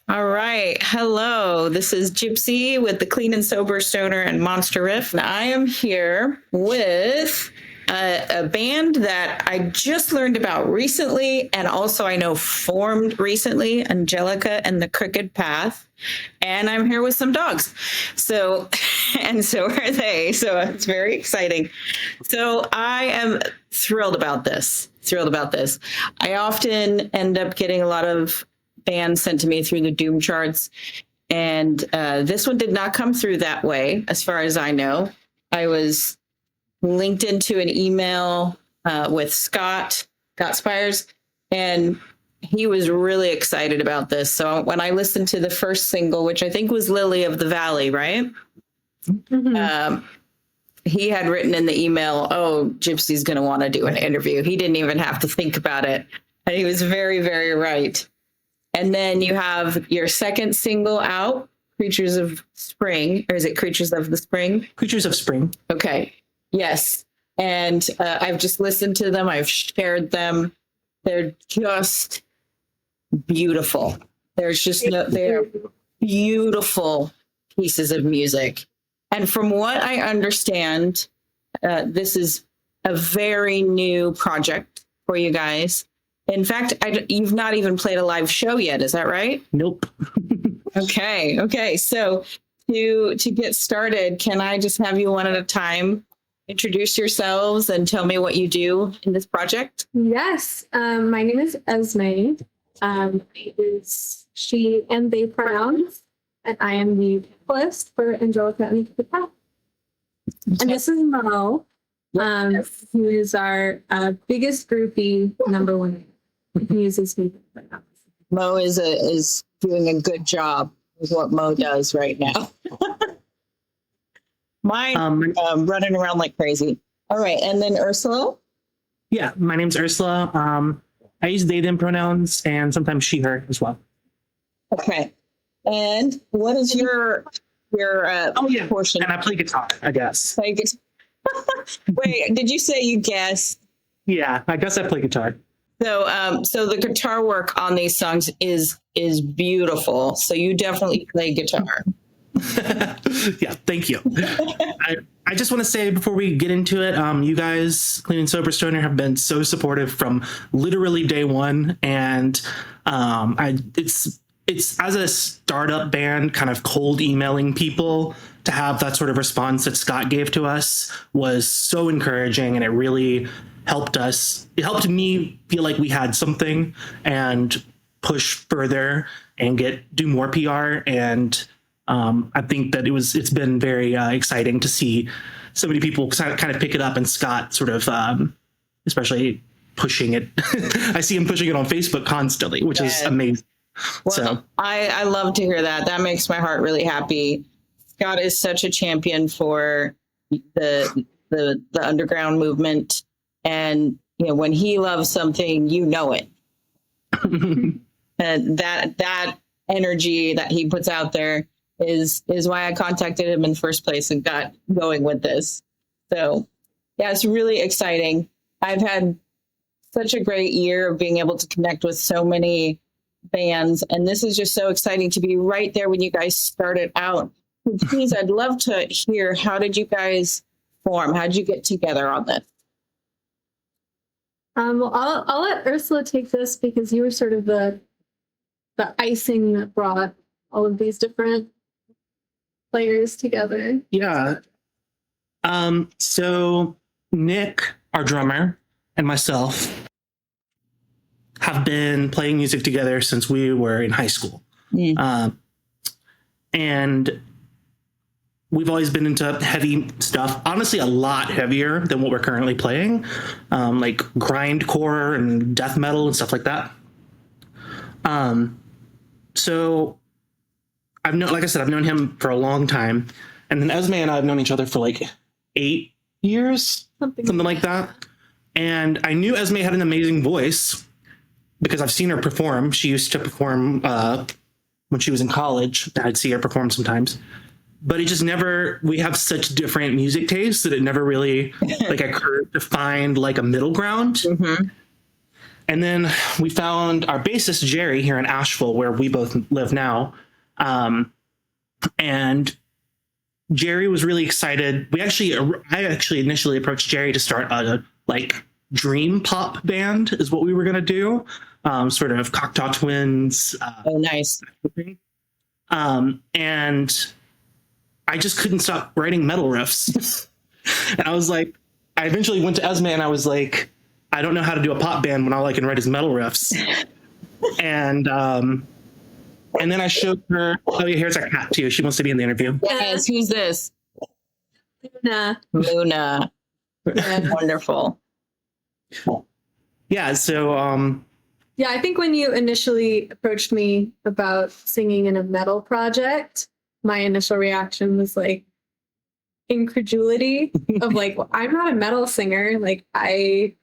All right. Hello. This is Jipsy with the Clean and Sober Stoner and Monster Riff. And I am here with a band that I just learned about recently and also I know formed recently, Angelica and the Crooked Path. And I'm here with some dogs. So, and so are they. So it's very exciting. So I am thrilled about this. I often end up getting a lot of bands sent to me through the Doom charts. And this one did not come through that way, as far as I know. I was linked into an email with Scott Spires, and he was really excited about this. So when I listened to the first single, which I think was Lily of the Valley, right? Mm-hmm. He had written in the email, oh, Gypsy's going to want to do an interview. He didn't even have to think about it. And he was very, very right. And then you have your second single out, Creatures of Spring, or is it Creatures of the Spring? Creatures of Spring. Okay. Yes. And I've just listened to them. I've shared them. They're just beautiful. They're beautiful pieces of music. And from what I understand, this is a very new project for you guys. In fact, you've not even played a live show yet. Is that right? Nope. Okay. So to get started, can I just have you one at a time introduce yourselves and tell me what you do in this project? Yes. My name is Esmé. It is she and they pronouns, and I am the vocalist for Angelica and the Crooked Path. And this is Mo, who is our biggest groupie, number one. He uses me right now. Mo is doing a good job with what Mo does right now. Mine running around like crazy. All right, and then Ursula? Yeah, my name's Ursula. I use they, them pronouns, and sometimes she, her as well. Okay. And what is your portion? And I play guitar, I guess. Wait, did you say you guessed? Yeah, I guess I play guitar. So the guitar work on these songs is beautiful. So you definitely play guitar. Yeah, thank you. I just want to say before we get into it, you guys, Clean and Sober Stoner, have been so supportive from literally day one, and it's as a startup band, kind of cold emailing people to have that sort of response that Scott gave to us was so encouraging, and it really helped us. It helped me feel like we had something and push further and do more PR. And I think that it's been very exciting to see so many people kind of pick it up, and Scott sort of especially pushing it. I see him pushing it on Facebook constantly, which is amazing. Well, so I love to hear that. That makes my heart really happy. Scott is such a champion for the underground movement, and when he loves something, it. And that energy that he puts out there is why I contacted him in the first place and got going with this. So yeah, it's really exciting. I've had such a great year of being able to connect with so many bands, and this is just so exciting to be right there when you guys started out. Please, I'd love to hear, how did you guys form? How did you get together on this? Well, I'll let Ursula take this because you were sort of the icing that brought all of these different players together. Yeah. So Nick, our drummer, and myself have been playing music together since we were in high school. And we've always been into heavy stuff, honestly, a lot heavier than what we're currently playing, like grindcore and death metal and stuff like that. So I've known him for a long time. And then Esmé and I have known each other for like 8 years, something like that. And I knew Esmé had an amazing voice because I've seen her perform. She used to perform when she was in college. I'd see her perform sometimes. But it just never, we have such different music tastes that it never really like occurred to find like a middle ground. Mm-hmm. And then we found our bassist, Jerry, here in Asheville, where we both live now. And Jerry was really excited. I actually initially approached Jerry to start a like dream pop band is what we were going to do. Sort of Cocteau Twins. Oh, nice. And I just couldn't stop writing metal riffs. And I was like, I eventually went to Esmé and I was like, I don't know how to do a pop band when all I can write is metal riffs. And then I showed her, oh yeah, here's our cat too. She wants to be in the interview. Yes, who's this? Luna. Luna. Yeah. Wonderful. Yeah, so Yeah, I think when you initially approached me about singing in a metal project, my initial reaction was like incredulity of like, well, I'm not a metal singer. Like I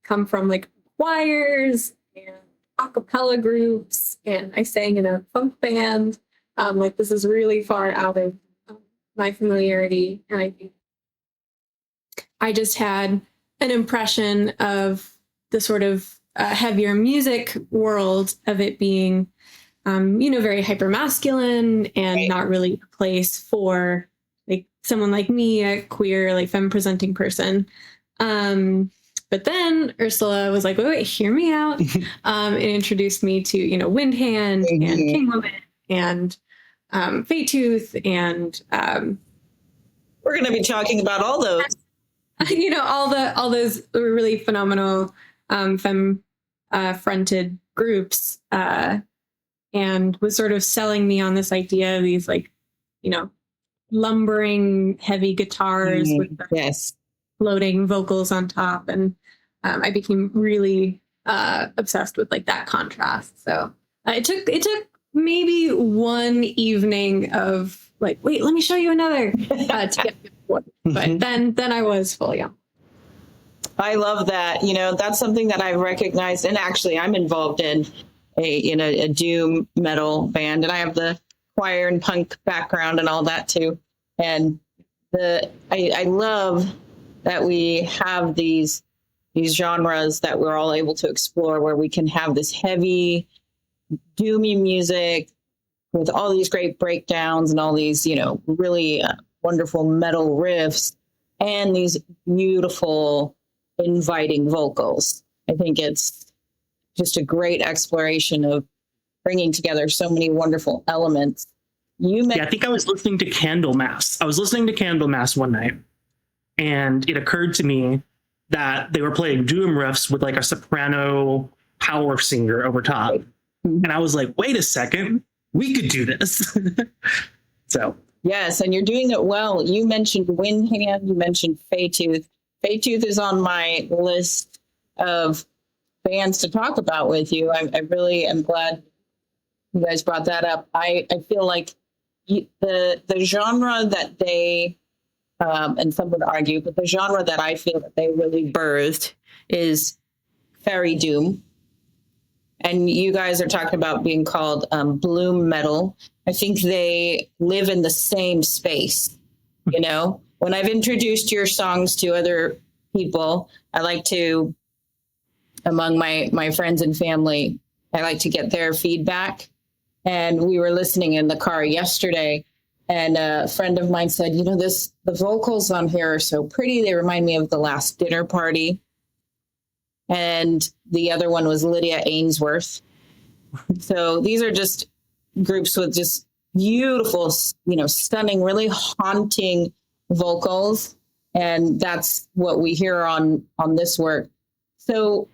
come from like choirs and a cappella groups, and I sang in a funk band. Like this is really far out of my familiarity. And I think I just had an impression of the sort of heavier music world of it being, very hyper masculine and Right. not really a place for like someone like me, a queer, like femme presenting person. But then Ursula was like, wait, hear me out. And introduced me to, Windhand and King Woman and Faytooth and We're going to be talking about all those. all those really phenomenal femme fronted groups, and was sort of selling me on this idea of these like, lumbering heavy guitars with the Yes. floating vocals on top, and I became really obsessed with like that contrast. So it took maybe one evening of like, wait, let me show you another to get it work. But then I was fully on. I love that. That's something that I've recognized. And actually, I'm involved in a doom metal band, and I have the choir and punk background and all that too. And I love that we have these genres that we're all able to explore, where we can have this heavy, doomy music with all these great breakdowns and all these, really wonderful metal riffs and these beautiful, inviting vocals. I think it's just a great exploration of bringing together so many wonderful elements. I think I was listening to Candlemass. I was listening to Candlemass one night, and it occurred to me that they were playing doom riffs with like a soprano power singer over top. And I was like, wait a second, we could do this. So yes, and you're doing it well. You mentioned Windhand, you mentioned Faytooth. Faytooth is on my list of bands to talk about with you. I really am glad you guys brought that up. I feel like the genre that they, and some would argue, but the genre that I feel that they really birthed is fairy doom. And you guys are talking about being called bloom metal. I think they live in the same space. When I've introduced your songs to other people, I like to, among my friends and family, I like to get their feedback. And we were listening in the car yesterday, and a friend of mine said, the vocals on here are so pretty. They remind me of The Last Dinner Party. And the other one was Lydia Ainsworth. So these are just groups with just beautiful, stunning, really haunting vocals. And that's what we hear on this work. So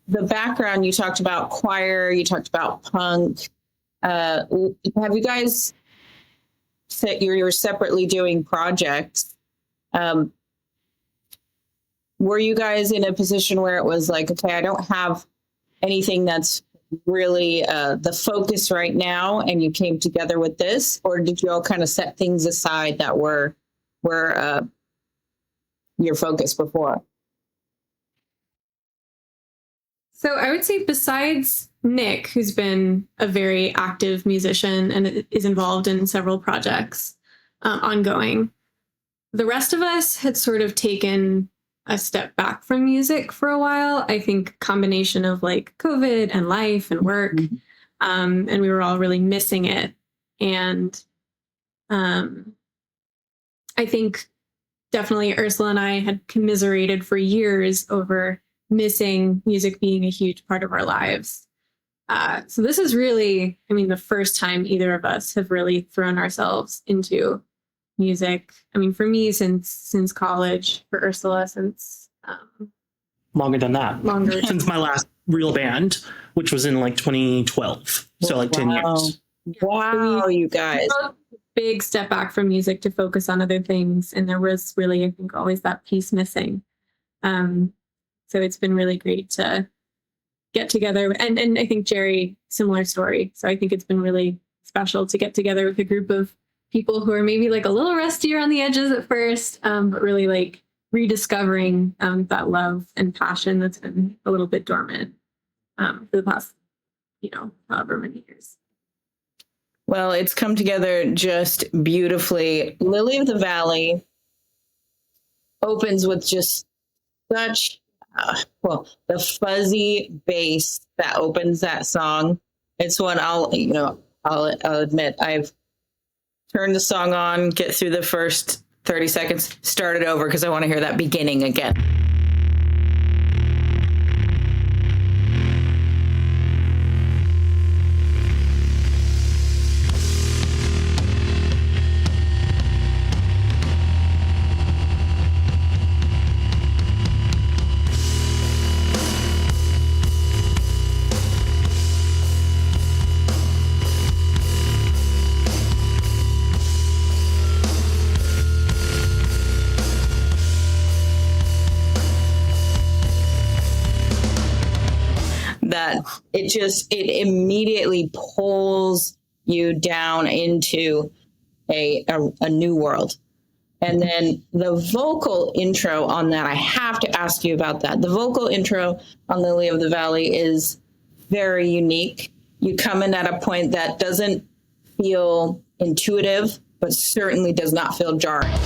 the background, you talked about choir, you talked about punk. Have you guys said you're separately doing projects? Were you guys in a position where it was like, okay, I don't have anything that's really the focus right now, and you came together with this? Or did you all kind of set things aside that were your focus before? So I would say besides Nick, who's been a very active musician and is involved in several projects ongoing, the rest of us had sort of taken a step back from music for a while. I think combination of like COVID and life and work, and we were all really missing it. And I think definitely Ursula and I had commiserated for years over missing music being a huge part of our lives. So this is really, I mean, the first time either of us have really thrown ourselves into music. I mean, for me, since college, for Ursula, since longer than that. Longer. Since my last real band, which was in like 2012. So like 10 years. Wow, you guys. Big step back from music to focus on other things. And there was really, I think, always that piece missing. So it's been really great to get together. And I think Jerry, similar story. So I think it's been really special to get together with a group of people who are maybe like a little rustier on the edges at first, but really like rediscovering that love and passion that's been a little bit dormant for the past, however many years. Well, it's come together just beautifully. Lily of the Valley opens with just such, the fuzzy bass that opens that song. It's one I'll admit, I've turned the song on, get through the first 30 seconds, start it over because I want to hear that beginning again. That it immediately pulls you down into a new world. And then the vocal intro on that, I have to ask you about that. The vocal intro on Lily of the Valley is very unique. You come in at a point that doesn't feel intuitive, but certainly does not feel jarring.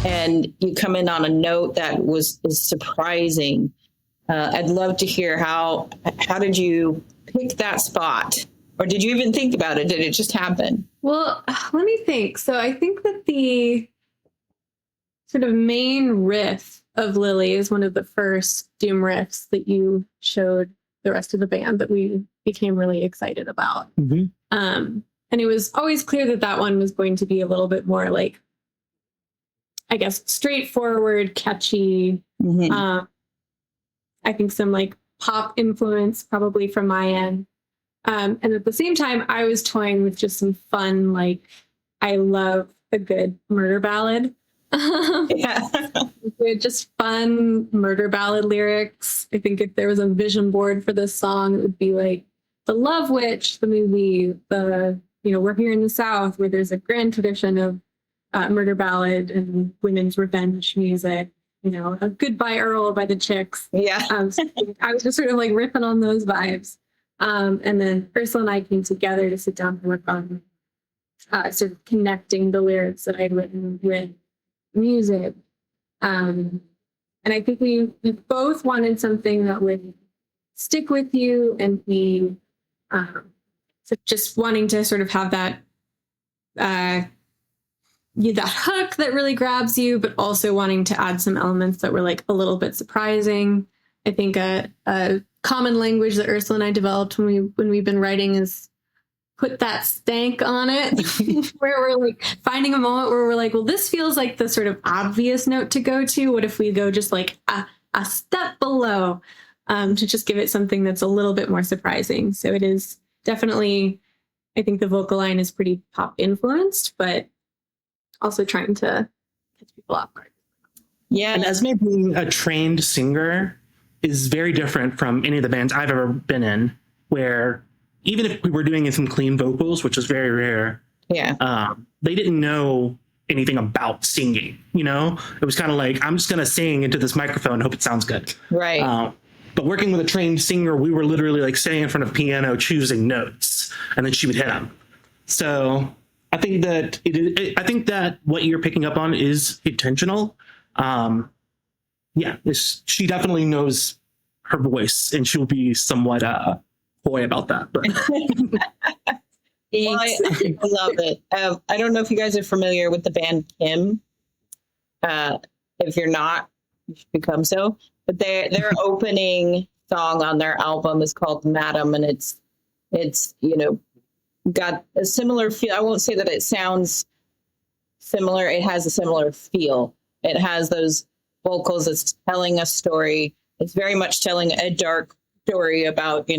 And you come in on a note that is surprising. I'd love to hear how did you pick that spot? Or did you even think about it? Did it just happen? Well, let me think. So I think that the sort of main riff of Lily is one of the first Doom riffs that you showed the rest of the band that we became really excited about. Mm-hmm. And it was always clear that one was going to be a little bit more like, I guess, straightforward, catchy. Mm-hmm. I think some like pop influence probably from my end. And at the same time, I was toying with just some fun, like, I love a good murder ballad. Yeah. Just fun murder ballad lyrics. I think if there was a vision board for this song, it would be like The Love Witch, the movie, We're Here in the South, where there's a grand tradition of murder ballad and women's revenge music, a Goodbye Earl by the Chicks. Yeah. So I was just sort of like riffing on those vibes. And then Ursula and I came together to sit down and work on sort of connecting the lyrics that I'd written with music. And I think we both wanted something that would stick with you and be so just wanting to sort of have that that hook that really grabs you, but also wanting to add some elements that were like a little bit surprising. I think a common language that Ursula and I developed when we've been writing is put that stank on it, where we're like finding a moment where we're like, well, this feels like the sort of obvious note to go to. What if we go just like a step below to just give it something that's a little bit more surprising? So it is definitely, I think the vocal line is pretty pop influenced, but also trying to catch people off guard. Yeah. And Esme being a trained singer is very different from any of the bands I've ever been in, where even if we were doing some clean vocals, which is very rare, Yeah. they didn't know anything about singing. You know, it was kind of like, I'm just going to sing into this microphone and hope it sounds good. Right. But working with a trained singer, we were literally like sitting in front of a piano choosing notes, and then she would hit them. So I think that I think that what you're picking up on is intentional. She definitely knows her voice, and she'll be somewhat coy about that. But Well, I love it. I don't know if you guys are familiar with the band Kim. If you're not, you should become so. But their opening song on their album is called Madam, and it's got a similar feel. I won't say that it sounds similar. It has a similar feel. It has those vocals. It's telling a story. It's very much telling a dark story about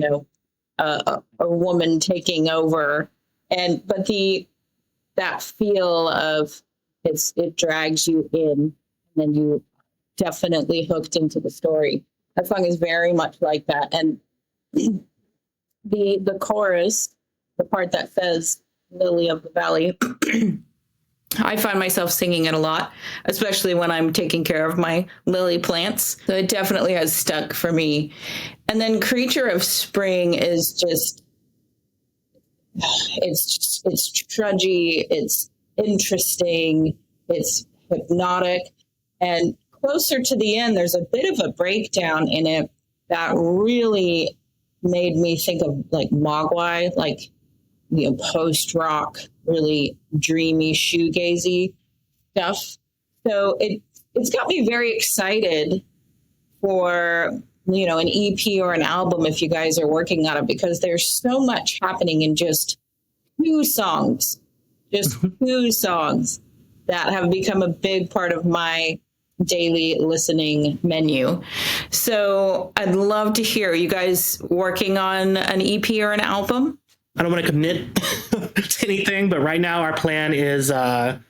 a woman taking over, but that feel of it drags you in, and then you definitely hooked into the story. That song is very much like that, and the chorus, the part that says "Lily of the Valley." I find myself singing it a lot, especially when I'm taking care of my lily plants. So it definitely has stuck for me. And then Creature of Spring is just, it's trudgy, it's interesting, it's hypnotic. And closer to the end, there's a bit of a breakdown in it that really made me think of like Mogwai, like, post-rock, really dreamy, shoegazy stuff. So it's got me very excited for, an EP or an album if you guys are working on it, because there's so much happening in just two songs that have become a big part of my daily listening menu. So I'd love to hear you guys working on an EP or an album. I don't want to commit to anything, but right now our plan is have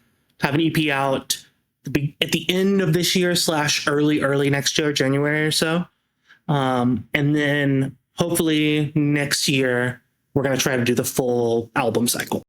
an EP out at the end of this year / early next year, January or so. And then hopefully next year, we're going to try to do the full album cycle.